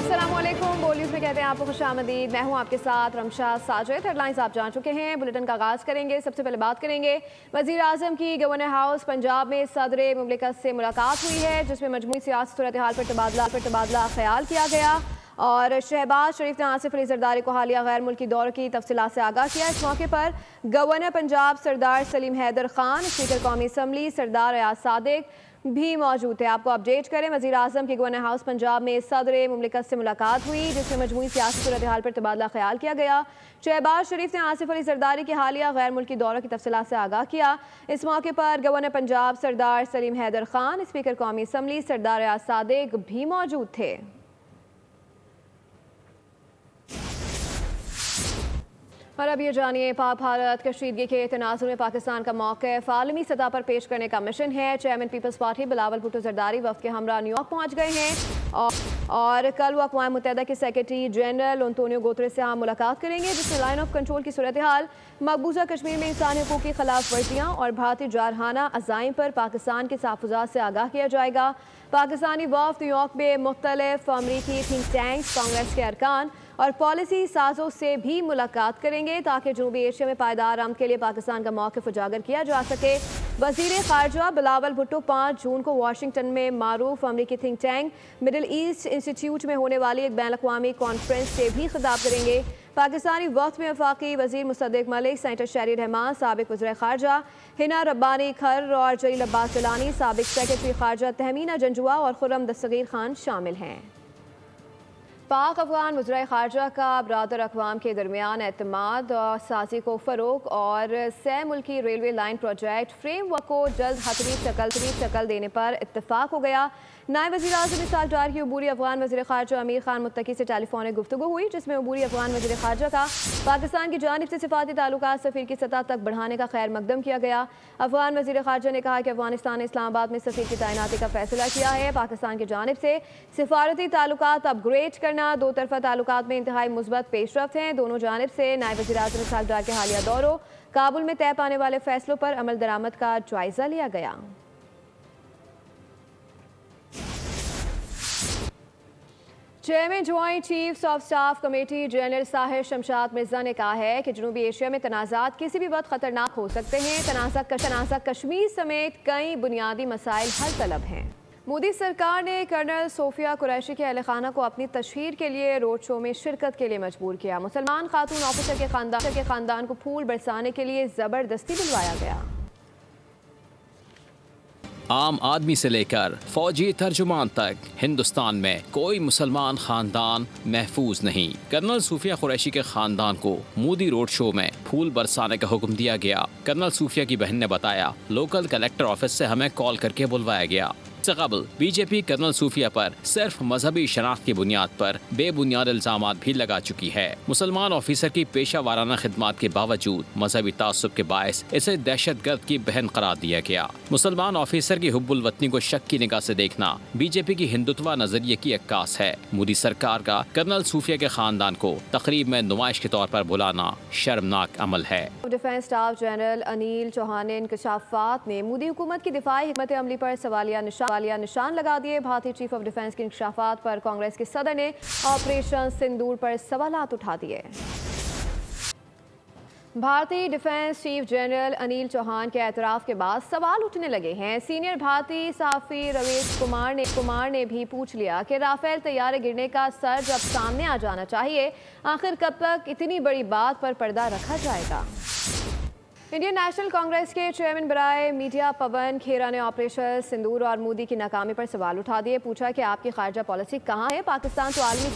अस्सलामुअलैकुम। बोलीज में कहते हैं आपको खुशामदीद। मैं हूं आपके साथ रमशा साजिद। हेडलाइंस आप जान चुके हैं, बुलेटिन का आगाज़ करेंगे। सबसे पहले बात करेंगे वज़ीर आज़म की गवर्नर हाउस पंजाब में सदर मुमलिकत से मुलाकात हुई है, जिसमें मजमूई सियासी सूरत हाल पर तबादला ख्याल किया गया और शहबाज शरीफ ने आसिफ अली जरदारी को हालिया गैर मुल्की दौरे की तफसीलात से आगाह किया। इस मौके पर गवर्नर पंजाब सरदार सलीम हैदर खान, स्पीकर कौमी असम्बली सरदार अयाज सादिक भी मौजूद थे। आपको अपडेट करें, वज़ीर आज़म की गवर्नर हाउस पंजाब में सदर मुमलिकत से मुलाकात हुई, जिसमें मजमूई सियासी सूरत हाल पर तबादला ख्याल किया गया। शहबाज शरीफ ने आसिफ अली जरदारी के हालिया गैर मुल्की दौरे की तफसीलात से आगाह किया। इस मौके पर गवर्नर पंजाब सरदार सलीम हैदर खान, स्पीकर कौमी असम्बली सरदार अयाज सादिक भी मौजूद थे। और अब ये जानिए, पाक भारत कशीदगी के तनाज़ुर में पाकिस्तान का मौक़िफ़ आलमी सतह पर पेश करने का मिशन है। चेयरमैन पीपल्स पार्टी बिलावल भुट्टो जरदारी वफ़द के हमरा न्यूयॉर्क पहुँच गए हैं और कल वो अक़वाम मुत्तहिदा के सेक्रेटरी जनरल एंटोनियो गुतेरेस से मुलाकात करेंगे, जिसमें लाइन ऑफ कंट्रोल की सूरत हाल, मकबूजा कश्मीर में इंसानी हकूक़ की खिलाफ वर्जियाँ और भारतीय जारहाना अज़ाइम पर पाकिस्तान के तहफ़्फ़ुज़ात से आगाह किया जाएगा। पाकिस्तानी वफ़द न्यूयॉर्क में मुख्तलिफ अमरीकी थिंक टैंक्स, कांग्रेस के अरकान और पॉलिसी साजों से भी मुलाकात करेंगे, ताकि जनूबी एशिया में पायदार अमन के लिए पाकिस्तान का मौक़िफ़ उजागर किया जा सके। वज़ीर ख़ारजा बिलावल भुट्टो 5 जून को वाशिंगटन में मारूफ अमरीकी think tank middle east institute में होने वाली एक बैनुल-अक़वामी कॉन्फ्रेंस से भी खिताब करेंगे। पाकिस्तानी वफ़द में वफ़ाक़ी वज़ीर मुसद्दिक़ मलिक, सेनेटर शहरी रहमान, साबिक़ वज़ीर ख़ारजा हिना रब्बानी खर और जलील अब्बास जिलानी, साबिक़ सेक्रेटरी ख़ारजा तहमीना जंजुआ और खुर्रम दस्तगीर खान शामिल हैं। पाक अफ़गान वज़ीर ख़ारजा का बरादर अक़वाम के दरमियान एतमाद और साज़ी को फ़रोग़ और सह मुल्की रेलवे लाइन प्रोजेक्ट फ्रेमवर्क को जल्द हतमी शक्ल देने पर इत्तफ़ाक़ हो गया। नायब वज़ीर आज़म इसाक डार की अबूरी अफ़गान वज़ीर ख़ारजा अमीर खान मुत्तकी से टेलीफोनिक गुफ्तगू हुई, जिसमें अबूरी अफ़गान वज़ीर ख़ारजा का पाकिस्तान की जानिब से सिफ़ाती ताल्लुकात सफ़ीर की सतह तक बढ़ाने का खैर मकदम किया गया। अफ़गान वज़ीर ख़ारजा ने कहा कि अफ़गानिस्तान ने इस्लामाबाद में सफ़ीर की तैनाती का फ़ैसला किया है। पाकिस्तान की जानिब से सिफारती ताल्लुकात अपग्रेड करना, दो तरफ़ा ताल्लुकात में इंतहाई मुस्बत पेशरफ्त हैं। दोनों जानिब से नायब वज़ीर आज़म इसाक डार के हालिया दौरों, काबुल में तय पाने वाले फ़ैसलों पर अमल दरामद का जायज़ा लिया गया। Chairman joint chiefs of staff committee general Sahir Shamshad Mirza ने कहा है कि जनूबी एशिया में तनाज़ात किसी भी वक्त ख़तरनाक हो सकते हैं। तनाज़ा कश्मीर समेत कई बुनियादी मसाइल हल तलब हैं। मोदी सरकार ने कर्नल सोफिया कुरैशी के अहल खाना को अपनी तशहीर के लिए रोड शो में शिरकत के लिए मजबूर किया। मुसलमान खातून ऑफिसर के खानदान को फूल बरसाने के लिए ज़बरदस्ती बुलवाया गया। आम आदमी से लेकर फौजी तर्जुमान तक हिंदुस्तान में कोई मुसलमान खानदान महफूज नहीं। कर्नल सूफिया कुरैशी के खानदान को मोदी रोड शो में फूल बरसाने का हुक्म दिया गया। कर्नल सूफिया की बहन ने बताया, लोकल कलेक्टर ऑफिस से हमें कॉल करके बुलवाया गया। इससे कबल बीजेपी कर्नल सूफिया पर सिर्फ मजहबी शनाख्त की बुनियाद पर बेबुनियाद इल्जामात भी लगा चुकी है। मुसलमान ऑफिसर की पेशा वाराना खिदमात के बावजूद मजहबी तासुब के बायस इसे दहशतगर्द की बहन करार दिया गया। मुसलमान ऑफिसर की हुब्बुल वतनी को शक की निगाह से देखना बीजेपी की हिंदुत्वा नजरिए की अक्कास है। मोदी सरकार का कर्नल सूफिया के खानदान को तकरीब में नुमाइश के तौर पर बुलाना शर्मनाक अमल है। Defence staff general Anil Chauhan ने इंकशाफात में मोदी हुकूमत की दिफाई हिकमत अमली पर सवालिया निशान लगा दिए। भारतीय चीफ ऑफ डिफेंस के इंकशाफात पर कांग्रेस के सदर ने ऑपरेशन सिंदूर पर सवालात उठा दिए। भारतीय defence chief general Anil Chauhan के एतराफ़ के बाद सवाल उठने लगे हैं। सीनियर भारतीय सहाफ़ी रवीश कुमार ने भी पूछ लिया कि राफेल तैयारे गिरने का सर्ज अब सामने आ जाना चाहिए, आखिर कब तक इतनी बड़ी बात पर पर्दा रखा जाएगा। इंडियन नेशनल कांग्रेस के चेयरमैन बराए मीडिया पवन खेरा ने ऑपरेशन सिंदूर और मोदी की नाकामी पर सवाल उठा दिए। पूछा कि आपकी खारजा पॉलिसी कहाँ है? पाकिस्तान तो आलमी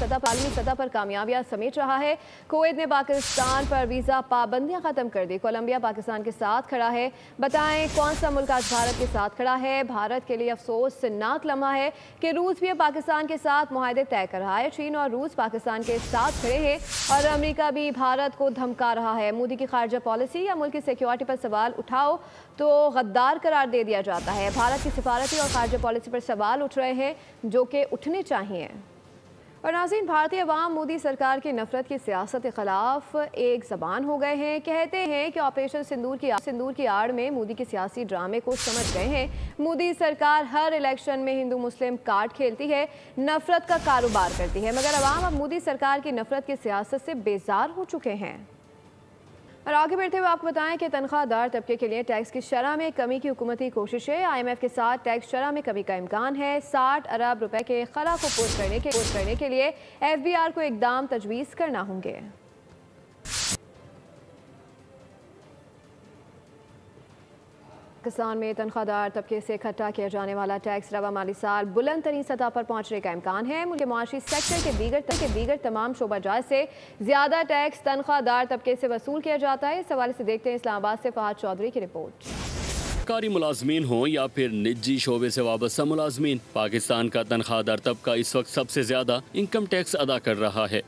सतह पर कामयाबियां समेट रहा है। कुवैत ने पाकिस्तान पर वीज़ा पाबंदियां ख़त्म कर दी। कोलंबिया पाकिस्तान के साथ खड़ा है। बताएं कौन सा मुल्क आज भारत के साथ खड़ा है? भारत के लिए अफसोसनाक लम्हा है कि रूस भी पाकिस्तान के साथ मुआहदे तय कर रहा है। चीन और रूस पाकिस्तान के साथ खड़े हैं और अमेरिका भी भारत को धमका रहा है। मोदी की खारजा पॉलिसी या मुल्क की सिक्योरिटी पर सवाल उठाओ तो गद्दार करार दे दिया जाता है। भारत की सिफारती और खारजा पॉलिसी पर सवाल उठ रहे हैं जो कि उठने चाहिए। और नाज़रीन, भारतीय अवाम मोदी सरकार की नफरत की सियासत के खिलाफ एक ज़बान हो गए हैं। कहते हैं कि ऑपरेशन सिंदूर की आड़ में मोदी के सियासी ड्रामे को समझ गए हैं। मोदी सरकार हर इलेक्शन में हिंदू मुस्लिम कार्ड खेलती है, नफरत का कारोबार करती है, मगर अवाम अब मोदी सरकार की नफरत की सियासत से बेजार हो चुके हैं। और आगे बढ़ते हुए आपको बताएं कि तनख्वाहदार तबके के लिए टैक्स की शरह में कमी की हुकूमती कोशिशें। IMF के साथ टैक्स शरह में कमी का इम्कान है। 60 अरब रुपए के खला को पूरा करने के लिए FBR को इकदाम तजवीज़ करना होंगे। पाकिस्तान में तनख्वाहदार तबके से इकट्ठा किया जाने वाला टैक्स रवा माली साल बुलंद तरीन सतह पर पहुंचने का इम्कान है। मुल्क के माशी सेक्टर के दीगर तमाम शोबाजात से ज़्यादा टैक्स तनख्वाहदार तबके से वसूल किया जाता है। इस हवाले से देखते हैं इस्लामाबाद से फहद चौधरी की रिपोर्ट। सरकारी मुलाजमीन हो या फिर निजी शोबे से वाबस्ता मुलाजमीन, पाकिस्तान का तनख्वाहदार तबका इस वक्त सबसे ज्यादा इनकम टैक्स अदा कर रहा है।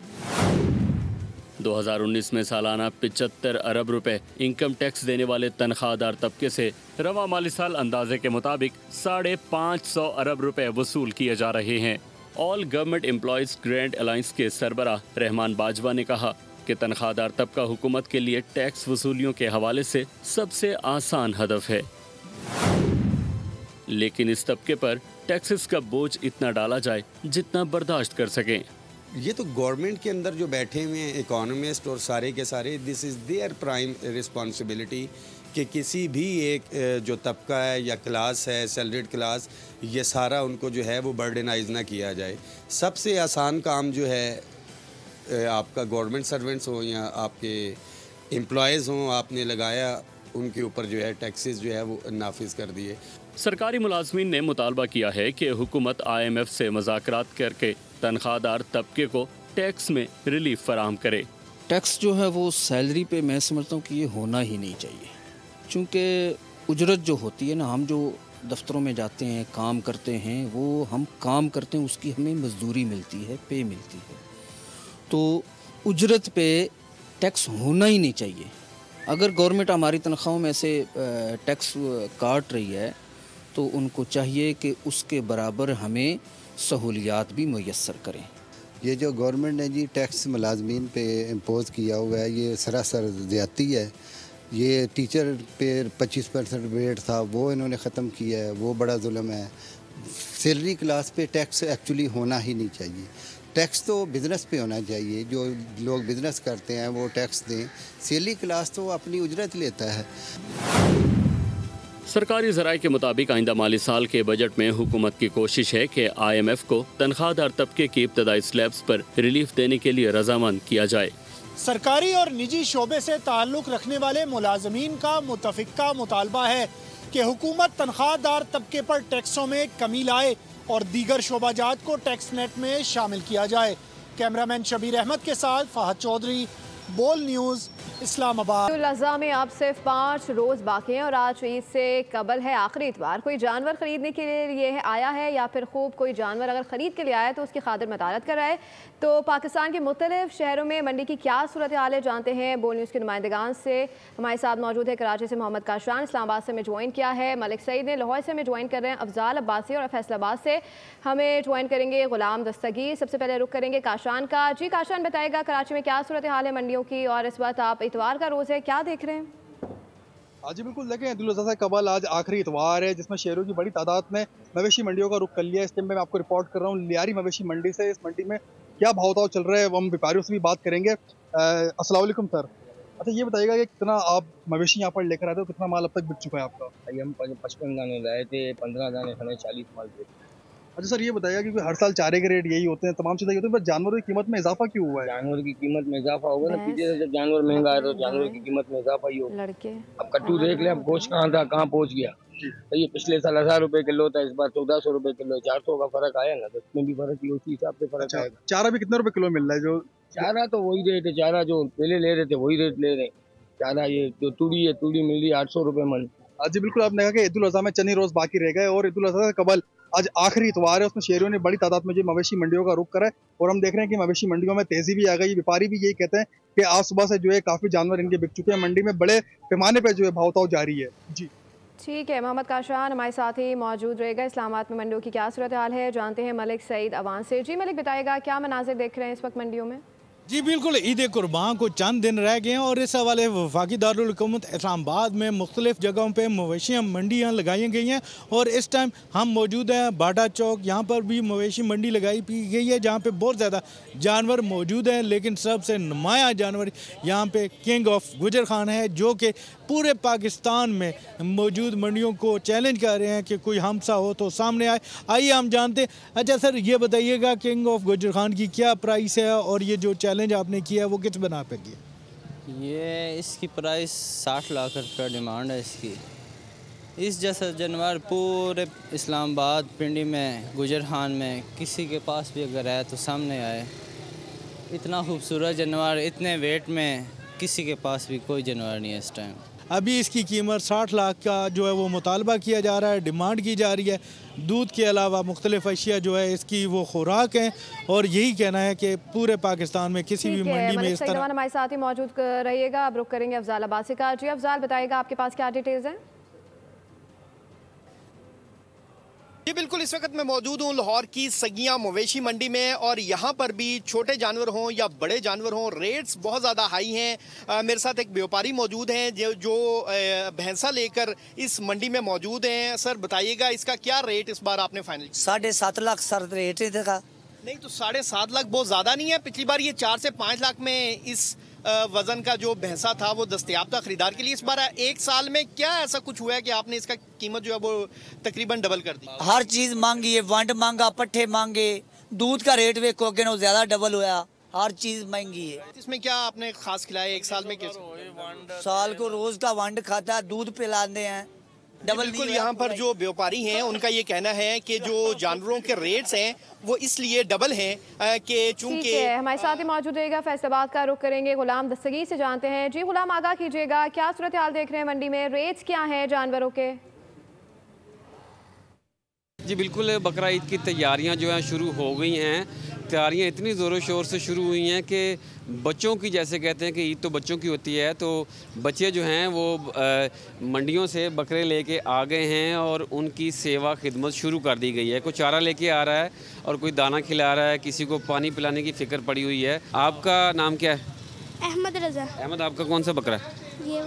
2019 में सालाना 75 अरब रुपए इनकम टैक्स देने वाले तनख्वाहदार तबके से रवा माली साल अंदाजे के मुताबिक 550 अरब रुपए वसूल किए जा रहे हैं। All government employees grand alliance के सरबराह रहमान बाजवा ने कहा कि तनख्वाहदार तबका हुकूमत के लिए टैक्स वसूलियों के हवाले से सबसे आसान हदफ है, लेकिन इस तबके पर टैक्सेस का बोझ इतना डाला जाए जितना बर्दाश्त कर सकें। ये तो गवर्नमेंट के अंदर जो बैठे हुए हैं इकोनॉमिस्ट और सारे के सारे, this is their prime responsibility कि किसी भी एक जो तबका है या क्लास है, सैलरीड क्लास, ये सारा उनको जो है वो बर्डनाइज ना किया जाए। सबसे आसान काम जो है आपका गवर्नमेंट सर्वेंट्स हो या आपके एम्प्लॉयज़ हों, आपने लगाया उनके ऊपर जो है टैक्सेस जो है वो नाफिज कर दिए। सरकारी मुलाजमीन ने मुतालबा किया है कि हुकूमत IMF से मुज़ाकरात करके तनख्वाहदार तबके को टैक्स में रिलीफ फराहम करे। टैक्स जो है वो सैलरी पे मैं समझता हूँ कि ये होना ही नहीं चाहिए, क्योंकि उजरत जो होती है ना, हम जो दफ्तरों में जाते हैं काम करते हैं, वो हम काम करते हैं उसकी हमें मजदूरी मिलती है, पे मिलती है, तो उजरत पे टैक्स होना ही नहीं चाहिए। अगर गवर्नमेंट हमारी तनख्वाहों में से टैक्स काट रही है तो उनको चाहिए कि उसके बराबर हमें सहूलियात भी मुयस्सर करें। ये जो गवर्नमेंट ने जी टैक्स मुलाजमीन पे इम्पोज़ किया हुआ है, ये सरासर ज़्यादती है। ये टीचर पे 25% रेट था वो इन्होंने ख़त्म किया है, वो बड़ा जुल्म है। सैलरी क्लास पे टैक्स एक्चुअली होना ही नहीं चाहिए। टैक्स तो बिज़नेस पे होना चाहिए, जो लोग बिज़नेस करते हैं वो टैक्स दें। सैलरी क्लास तो अपनी उजरत लेता है। सरकारी ज़राए के मुताबिक आइंदा माली साल के बजट में हुकूमत की कोशिश है कि IMF को तनख्वाहदार तबके की इब्तदाई स्लैब्स पर रिलीफ देने के लिए रजामंद किया जाए। सरकारी और निजी शोबे से ताल्लुक़ रखने वाले मुलाजमीन का मुतफ़िक़ा मुतालबा है कि हुकूमत तनख्वाहदार तबके पर टैक्सों में कमी लाए और दीगर शोबाजात को टैक्स नेट में शामिल किया जाए। कैमरामैन शबीर अहमद के साथ फहद चौधरी, बोल न्यूज़, इस्लामाबाद। अज़ा में अब सिर्फ 5 रोज़ बाकी हैं और आज ईद से कबल है आखिरी इतवार। कोई जानवर ख़रीदने के लिए आया है या फिर खूब कोई जानवर अगर ख़रीद के लिए आया है तो उसकी खातिर मदारत कर रहा है। तो पाकिस्तान के मुख्तलिफ शहरों में मंडी की क्या सूरत हाल है जानते हैं बोल न्यूज़ के नुमाइंदगान से। हमारे साथ मौजूद है कराची से मोहम्मद काशान, इस्लामाबाद से हमें ज्वाइन किया है मलिक सईद ने, लाहौर से हमें ज्वाइन कर रहे हैं अफजाल अब्बासी और फैसलाबाद से हमें ज्वाइन करेंगे गुलाम दस्तगीर। सबसे पहले रुख करेंगे काशान का। जी काशान, बताएगा कराची में क्या सूरत हाल है मंडियों की और इस वक्त आप इतवार का रोज़ है, क्या देख रहे हैं? आज बिल्कुल देखें, ईद उल अज़हा से कबल आज आखिरी इतवार है जिसमें शहरों की बड़ी तादाद में मवेशी मंडियों का रुख कर लिया है। इस टाइम में मैं आपको रिपोर्ट कर रहा हूँ लियारी मवेशी मंडी से। इस मंडी में क्या भाव ताव चल रहा है वो हम व्यापारियों से भी बात करेंगे। अस्सलाम वालेकुम सर। अच्छा ये बताइएगा कि कितना आप मवेशी यहाँ पर लेकर आए थे, कितना माल अब तक बिक चुका है आपका? हम 55 दाने लाए थे, 15 दाने खड़े, 40 माल थे। अच्छा सर ये बताइएगा क्योंकि हर साल चारे के रेट यही होते हैं, तमाम चीज़ें होती हैं, पर जानवरों की कीमत में इजाफा क्यों हुआ है? जानवर की कीमत में इजाफा होगा ना, पीछे से जब जानवर महंगा है तो जानवर की कीमत में इजाफा ही होगा। अब कट्टू देख ले, अब गोश्त कहाँ था कहाँ पहुँच गया। तो ये पिछले साल 1000 रुपए किलो था, इस बार 1400 रुपए किलो, 400 का फर्क आया ना, तो इसमें भी फर्क ही उसी हिसाब से फर्क आएगा। चारा भी कितने रुपए किलो मिल रहा है? जो चारा तो वही रेट है, चारा जो पहले ले रहे थे वही रेट ले रहे हैं। चारा ये जो तूड़ी है, तूड़ी मिल रही है 800 रुपए मन। जी बिल्कुल, आपने कहा कि ईद उल अज़हा में चंद ही रोज बाकी रह गए और ईद उल अज़हा से कबल आज आखिरी इतवार है, उसमें शहरियों ने बड़ी तादाद में जो मवेशी मंडियों का रुख करा है और हम देख रहे हैं कि मवेशी मंडियों में तेजी भी आ गई। व्यापारी भी यही कहते हैं कि आज सुबह से जो है काफी जानवर इनके बिक चुके हैं। मंडी में बड़े पैमाने पर जो है भाव ताव जारी है। जी ठीक है, मोहम्मद काशान हमारे साथ ही मौजूद रहेगा। इस्लामाबाद में मंडियों की क्या सूरत हाल है, जानते हैं मलिक सईद अवान से। जी मलिक, बताएगा क्या मनाजिर देख रहे हैं इस वक्त मंडियों में? जी बिल्कुल, ईद कुर्बान को चंद दिन रह गए हैं और इस हवाले वफाकी दारुल हुकूमत इस्लामाबाद में मुख्तलिफ जगहों पे मवेशी मंडियाँ लगाई गई हैं और इस टाइम हम मौजूद हैं बाटा चौक। यहाँ पर भी मवेशी मंडी लगाई गई है जहाँ पे बहुत ज़्यादा जानवर मौजूद हैं, लेकिन सबसे नुमाया जानवर यहाँ पे किंग ऑफ गुजर खान है, जो कि पूरे पाकिस्तान में मौजूद मंडियों को चैलेंज कर रहे हैं कि कोई हमसा हो तो सामने आए। आइए हम जानते हैं। अच्छा सर, ये बताइएगा किंग ऑफ गुजर खान की क्या प्राइस है और ये जो चैलेंज आपने किया है वो किस बना पे किया? ये इसकी प्राइस 60 लाख रुपया डिमांड है इसकी। इस जैसा जानवर पूरे इस्लामाबाद पिंडी में गुजर खान में किसी के पास भी अगर है तो सामने आए। इतना खूबसूरत जानवर इतने वेट में किसी के पास भी कोई जानवर नहीं है इस टाइम। अभी इसकी कीमत 60 लाख का जो है वो मुतालबा किया जा रहा है, डिमांड की जा रही है। दूध के अलावा मुख्तलिफ अशिया जो है इसकी वो खुराक हैं और यही कहना है कि पूरे पाकिस्तान में किसी भी मंडी में इस तरह। हमारे साथ ही मौजूद रहिएगा। अब रुक करेंगे अफजालाबाद से का। जी अफजाल, बताइएगा आपके पास क्या डिटेल्स हैं? जी बिल्कुल, इस वक्त मैं मौजूद हूँ लाहौर की सगिया मवेशी मंडी में और यहाँ पर भी छोटे जानवर हों या बड़े जानवर हों, रेट्स बहुत ज़्यादा हाई हैं। मेरे साथ एक व्यापारी मौजूद हैं जो भैंसा लेकर इस मंडी में मौजूद हैं। सर बताइएगा इसका क्या रेट इस बार आपने फाइनल? 7.5 लाख सर रेट है इसका। नहीं तो 7.5 लाख बहुत ज़्यादा नहीं है? पिछली बार ये 4 से 5 लाख में इस वजन का जो भैंसा था वो दस्तयाब था खरीदार के लिए। इस बार एक साल में क्या ऐसा कुछ हुआ है कि आपने इसका कीमत जो है वो तकरीबन डबल कर दी? हर चीज मांगी है, वंड मांगा, पट्ठे मांगे, दूध का रेट देखो कि नो ज्यादा डबल हुआ, हर चीज महंगी है। इसमें क्या आपने खास खिलाया एक साल में? कैसे? साल को रोज का वंड खाता है, दूध पिलाते हैं, डबल। बिल्कुल, यहाँ पर जो व्यापारी हैं उनका ये कहना है कि जो जानवरों के रेट्स हैं वो इसलिए डबल हैं कि चूंकि। हमारे साथ ही मौजूद रहेगा फैसलाबाद का रुख करेंगे गुलाम दस्तगीर से, जानते हैं। जी गुलाम, आगाह कीजिएगा, क्या सूरत हाल देख रहे हैं मंडी में, रेट्स क्या हैं जानवरों के? जी बिल्कुल, बकरा ईद की तैयारियां जो हैं शुरू हो गई हैं। तैयारियां इतनी ज़ोरों शोर से शुरू हुई हैं कि बच्चों की, जैसे कहते हैं कि ईद तो बच्चों की होती है, तो बच्चे जो हैं वो मंडियों से बकरे लेके आ गए हैं और उनकी सेवा खिदमत शुरू कर दी गई है। कोई चारा लेके आ रहा है और कोई दाना खिला रहा है, किसी को पानी पिलाने की फ़िक्र पड़ी हुई है। आपका नाम क्या है? अहमद रज़ा। अहमद, आपका कौन सा बकरा है? ये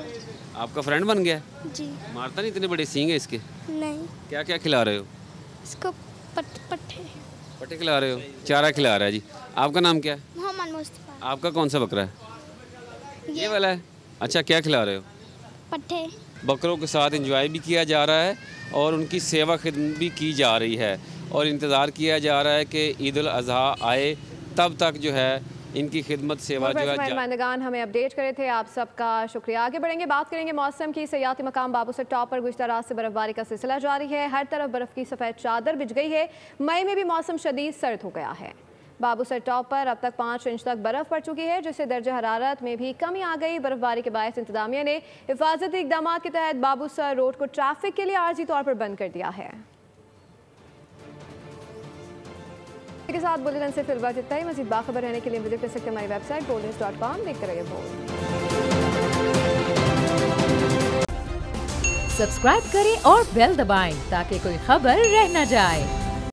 आपका फ्रेंड बन गया? जी। मारता नहीं? इतने बड़े सींग है इसके? नहीं। क्या क्या खिला रहे हो इसको? पट्टे खिला रहे हो, चारा खिला रहा है। जी आपका नाम क्या है? मोहम्मद मुस्तफा। आपका कौन सा बकरा है? ये वाला है। अच्छा, क्या खिला रहे हो? पट्टे। बकरों के साथ एंजॉय भी किया जा रहा है और उनकी सेवा खिदमत भी की जा रही है और इंतज़ार किया जा रहा है कि ईद उल अज़हा आए, तब तक जो है इनकी खिदमत सेवा जो है। मेहमानगान हमें अपडेट करे थे, आप सबका शुक्रिया। आगे बढ़ेंगे, बात करेंगे मौसम की। सयाती मकाम बाबूसर टॉप पर गुज़श्ता रात से बर्फबारी का सिलसिला जारी है, हर तरफ बर्फ़ की सफ़ेद चादर बिछ गई है। मई में भी मौसम शदीद सर्द हो गया है। बाबूसर टॉप पर अब तक 5 इंच तक बर्फ़ पड़ चुकी है, जिससे दर्जा हरारत में भी कमी आ गई। बर्फबारी के बायस इंतजामिया ने हिफाजती इक़दाम के तहत बाबूसर रोड को ट्रैफिक के लिए आर्जी तौर पर बंद कर दिया है। के साथ बुलेटिन से फिलहाल इतना ही। मज़ीद बाखबर रहने के लिए विजिट कर सकते हैं हमारी वेबसाइट boldnews.com। देखते रहिए बोल्ड। सब्सक्राइब करें और बेल दबाएं ताकि कोई खबर रह न जाए।